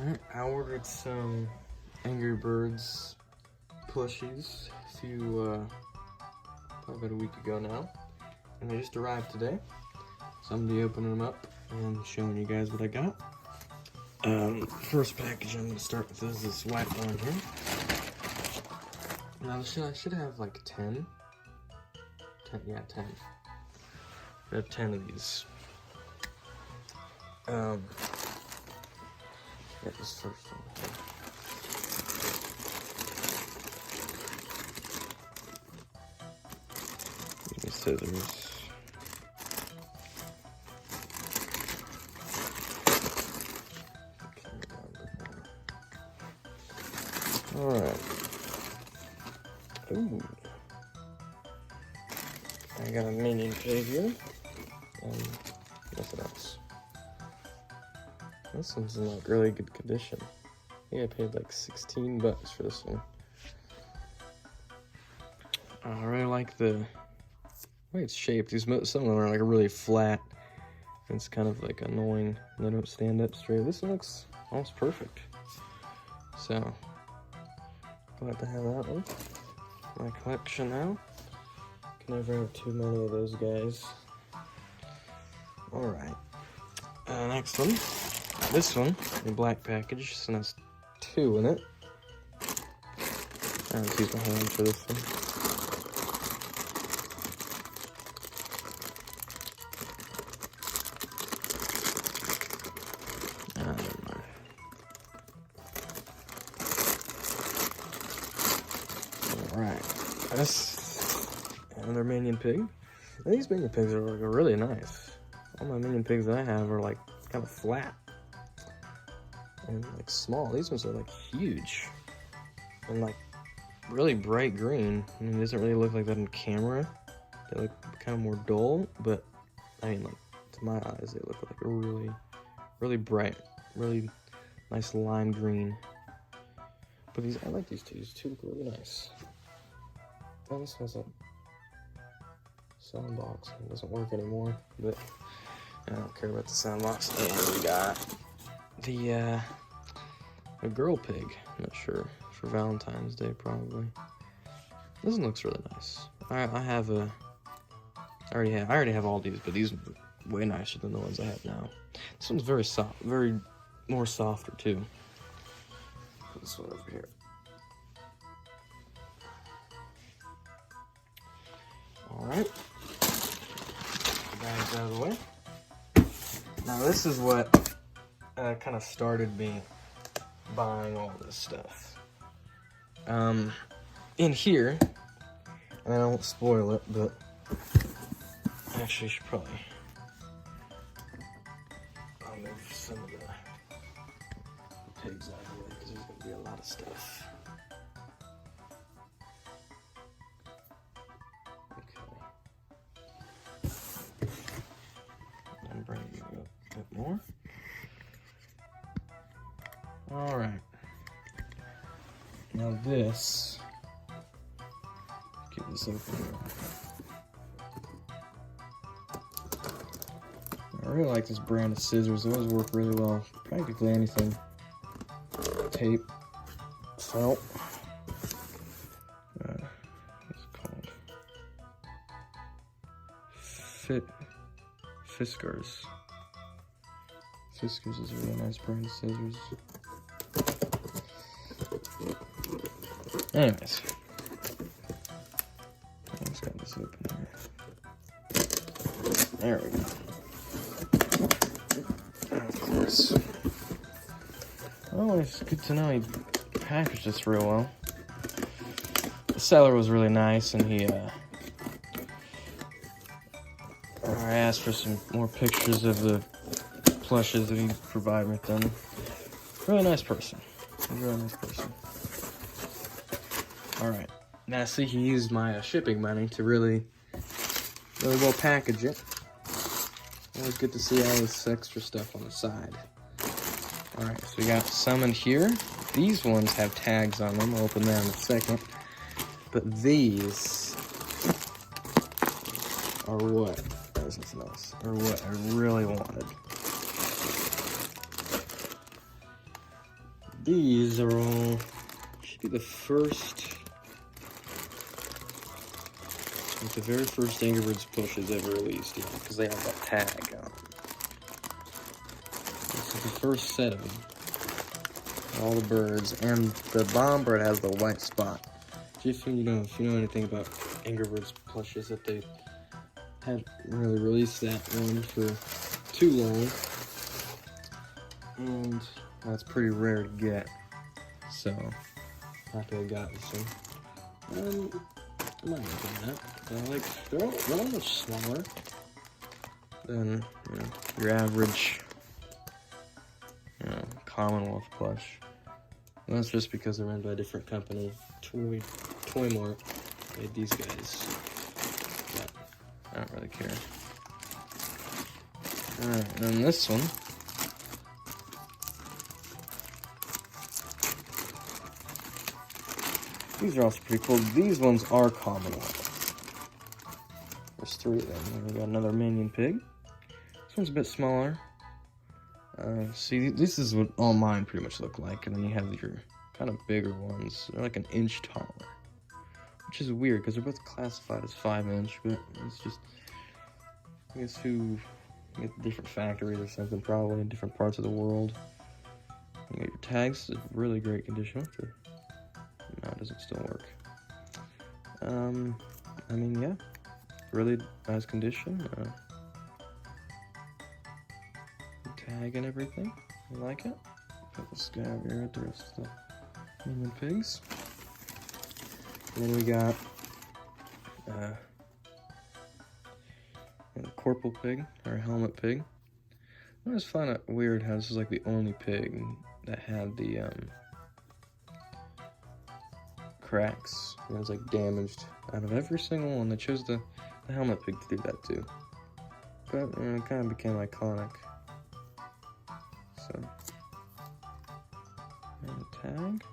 Alright, I ordered some Angry Birds plushies probably about a week ago now, and they just arrived today. So I'm gonna be opening them up and showing you guys what I got. First package I'm gonna start with is this white one here. Now I should have like 10. 10. I have 10 of these. Get this first one here. Give me scissors. Alright. Ooh. I got a minion pig here. And nothing else. This one's in like really good condition. I think I paid like 16 bucks for this one. I really like the way it's shaped. Some of them are like really flat. It's kind of like annoying. They don't stand up straight. This one looks almost perfect. So, glad to have that one in my collection now. Can never have too many of those guys. Alright. Next one. This one, the black package, and has 2 in it. I'll use my hand for this one. Never mind. Alright. Another minion pig. And these minion pigs are really nice. All my minion pigs that I have are like kind of flat. And like small. These ones are like huge and like really bright green. I mean, it doesn't really look like that in camera. They look kind of more dull, but I mean, like to my eyes, they look like a really bright, really nice lime green. But I like these two. These two look really nice. Oh, this has a sound box. It doesn't work anymore, but I don't care about the sound box. And we got a girl pig, I'm not sure, for Valentine's Day probably. This one looks really nice. I already have all these, but these are way nicer than the ones I have now. This one's very soft, more softer too. Put this one over here. Alright. The bag's out of the way. Now this is what kind of started me buying all this stuff. In here, and I don't spoil it, but actually I should probably I'll move some of the pigs out of the way because there's gonna be a lot of stuff. Okay. I'm bringing it up a bit more. Alright. Now this, get this open here. I really like this brand of scissors. They always work really well. Practically anything. Tape, felt. What's it called? Fiskars. Fiskars is a really nice brand of scissors. Anyways, I just got this open here. There we go. And of course, well, it's good to know he packaged this real well. The seller was really nice, and I asked for some more pictures of the plushes that he provided with them. Really nice person. Really nice person. Alright, now see, he used my shipping money to really well package it. Always good to see all this extra stuff on the side. Alright, so we got some in here. These ones have tags on them. I'll open that in a second. But these are what? There's nothing else. Or what I really wanted. These are all, should be the first, like the very first Angry Birds plushes ever released, yeah, because they have that tag on them. This is the first set of them. All the birds, and the bomb bird has the white spot. If you know anything about Angry Birds plushes, that they haven't really released that one for too long, and that's pretty rare to get. So happy I got this one. I'm not looking at that. They're all much smaller than your average Commonwealth plush. And that's just because they're made by a different company. Toy Mart made these guys. But I don't really care. Alright, and then this one. These are also pretty cool. These ones are Commonwealth. There's 3 of them. We got another minion pig. This one's a bit smaller. See, this is what all mine pretty much look like, and then you have your kind of bigger ones. They're like an inch taller, which is weird because they're both classified as 5-inch, but it's just, I guess, who get different factories or something, probably in different parts of the world. You get your tags, it's really great condition. No, it doesn't still work. I mean, yeah, really nice condition. Tag and everything. I like it. Put this guy over here with the rest of the minion pigs. And then we got a corporal pig, or a helmet pig. I always find it weird how this is like the only pig that had the cracks. It was like damaged out of every single one. They chose the helmet pig to do that too. But it kind of became iconic. So, and a tag.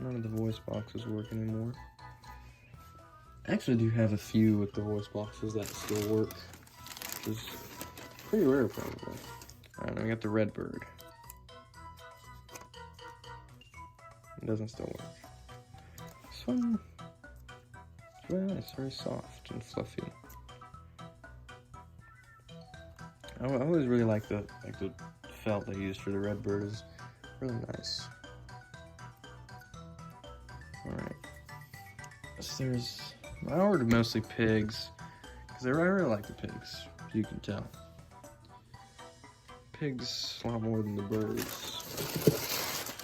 None of the voice boxes work anymore. Actually, I do have a few with the voice boxes that still work, which is pretty rare, probably. Alright, then we got the red bird. It doesn't still work. This one is very nice, very soft and fluffy. I always really like the felt they used for the red bird. Is really nice. Alright. So I ordered mostly pigs, because I really like the pigs, as you can tell. Pigs a lot more than the birds.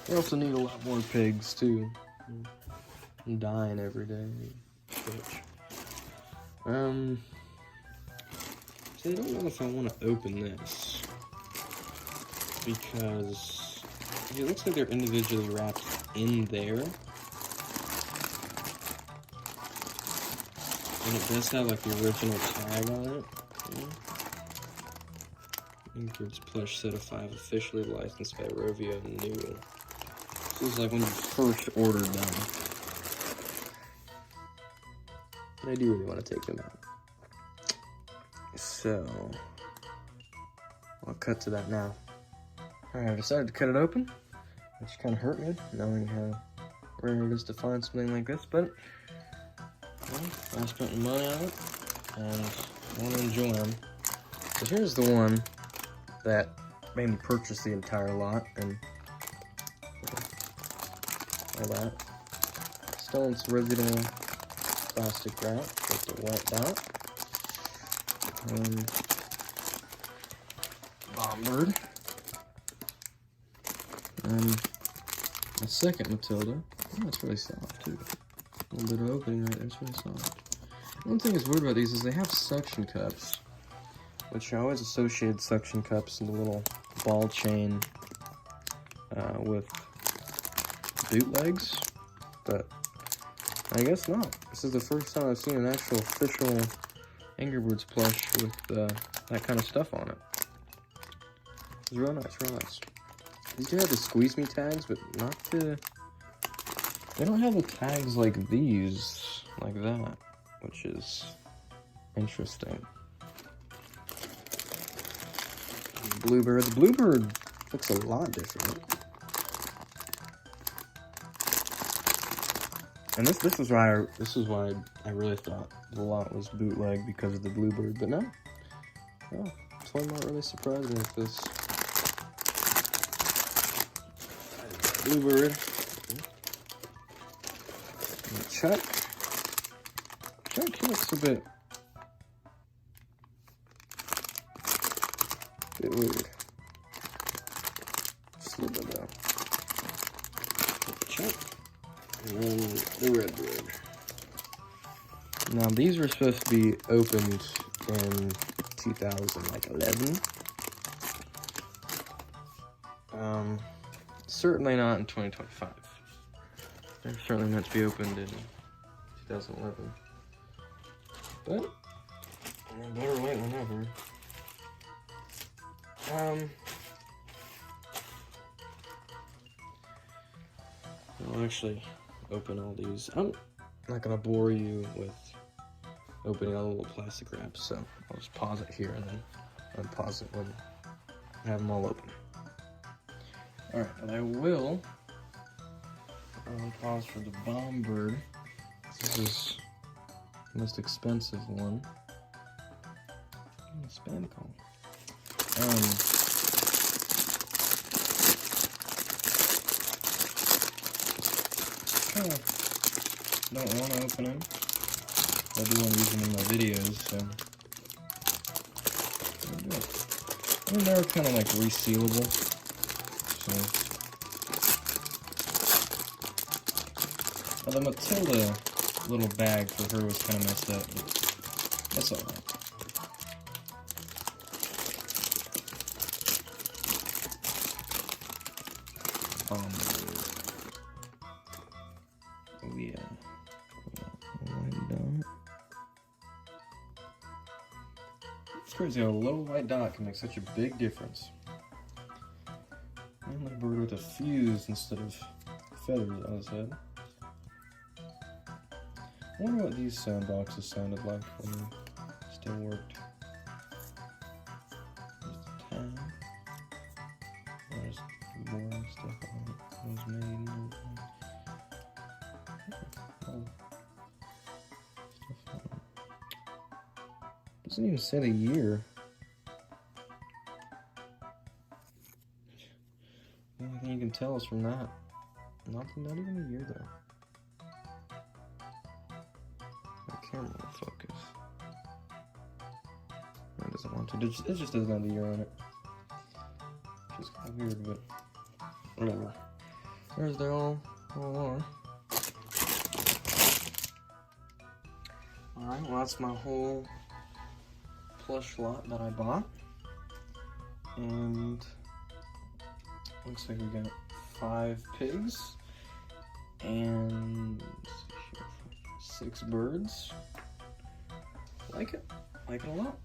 They also need a lot more pigs too. I'm dying every day. So I don't know if I want to open this, because it looks like they're individually wrapped in there. And it does have like the original tag on it. Angry Birds plush set of 5, officially licensed by Rovio New. This is like when you first ordered them. But I do really want to take them out. So, I'll cut to that now. Alright, I decided to cut it open, which kind of hurt me, knowing how rare it is to find something like this, but well, I spent money on it, and I want to enjoy them. So here's the one that made me purchase the entire lot, and all that. Still in its original plastic wrap with the white dot. Bomb bird. And a second Matilda. Oh, that's really soft too. A little bit of opening right there, it's really soft. One thing that's weird about these is they have suction cups, which I always associated suction cups in the little ball chain with bootlegs, but I guess not. This is the first time I've seen an actual official Angry Birds plush with that kind of stuff on it. It's real nice, real nice. These do have the squeeze me tags, but not the... They don't have the tags like these, like that, which is interesting. Bluebird. The Bluebird Looks a lot different. And this is why I really thought the lot was bootleg because of the bluebird, but no. Oh, this one not really surprised me with this. Bluebird. And Chuck. Chuck looks a bit weird. Just a little bit though. Chuck. And then the redbird. Now these were supposed to be opened in 2011. Certainly not in 2025. They're certainly meant to be opened in 2011. But better late than never. I'll actually open all these. I'm not gonna bore you with opening all the little plastic wraps, so I'll just pause it here and then unpause it when I have them all open. Alright, and I will pause for the bomb bird. This is the most expensive one. Spam call. Don't want to open them. I do want to use them in my videos, so I'll do it. I mean, they're kind of like resealable, so. The Matilda little bag for her was kind of messed up, but that's alright. Oh yeah. White dot. It's crazy how a little white dot can make such a big difference. And the bird with a fuse instead of feathers on his head. I wonder what these sound boxes sounded like when they still worked. There's the tag. There's boring stuff on it. It was made and everything. Oh. Stuff on it. Doesn't even say the year. The only thing you can tell is from that. Not even a year though. Camera will focus. It doesn't want to. It just doesn't have the year on it. Which is kind of weird, but whatever. There's they all are. Alright, well that's my whole plush lot that I bought. And looks like we got 5 pigs and 6 birds. Like it a lot.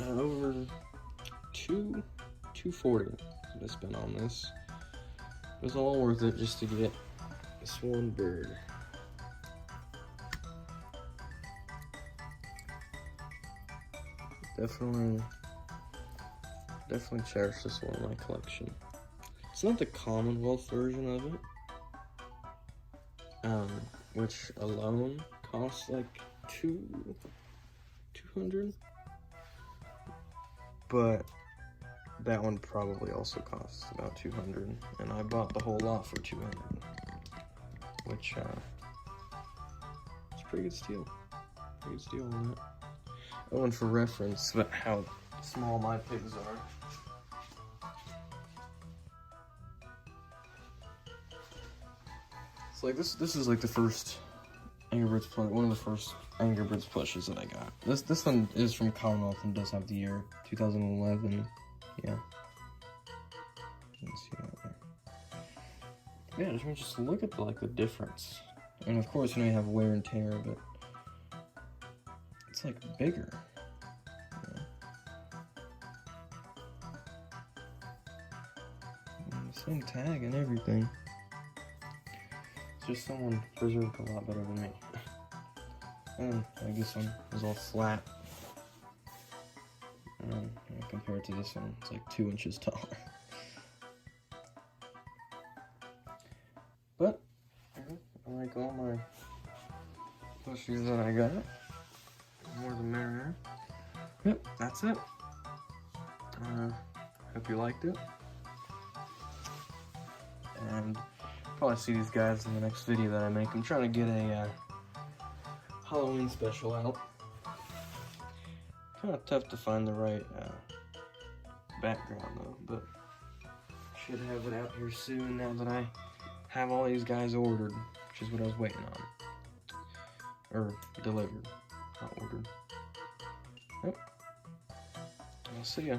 Over $240 I spent on this. It was all worth it just to get this one bird. Definitely cherish this one in my collection. It's not the Commonwealth version of it, which alone costs like $200, but that one probably also costs about $200, and I bought the whole lot for $200, which is a pretty good steal. Pretty good steal on that. Oh, and for reference about how small my pigs are. It's like this is like the first Angry Birds plush, one of the first Angry Birds plushes that I got. This one is from Commonwealth and does have the year 2011. Yeah. You can see that there. Yeah, just look at the difference. And of course, you know, you have wear and tear, but it's like bigger. Yeah. And the same tag and everything. Just someone preserved a lot better than me. And I guess one was all flat. And compared to this one, it's like 2 inches taller. like all my plushies that I got. More the merrier. Yep, that's it. Hope you liked it. And probably see these guys in the next video that I make. I'm trying to get a Halloween special out. Kind of tough to find the right background though, but should have it out here soon now that I have all these guys ordered, which is what I was waiting on. Or delivered, not ordered. Yep. I'll see ya.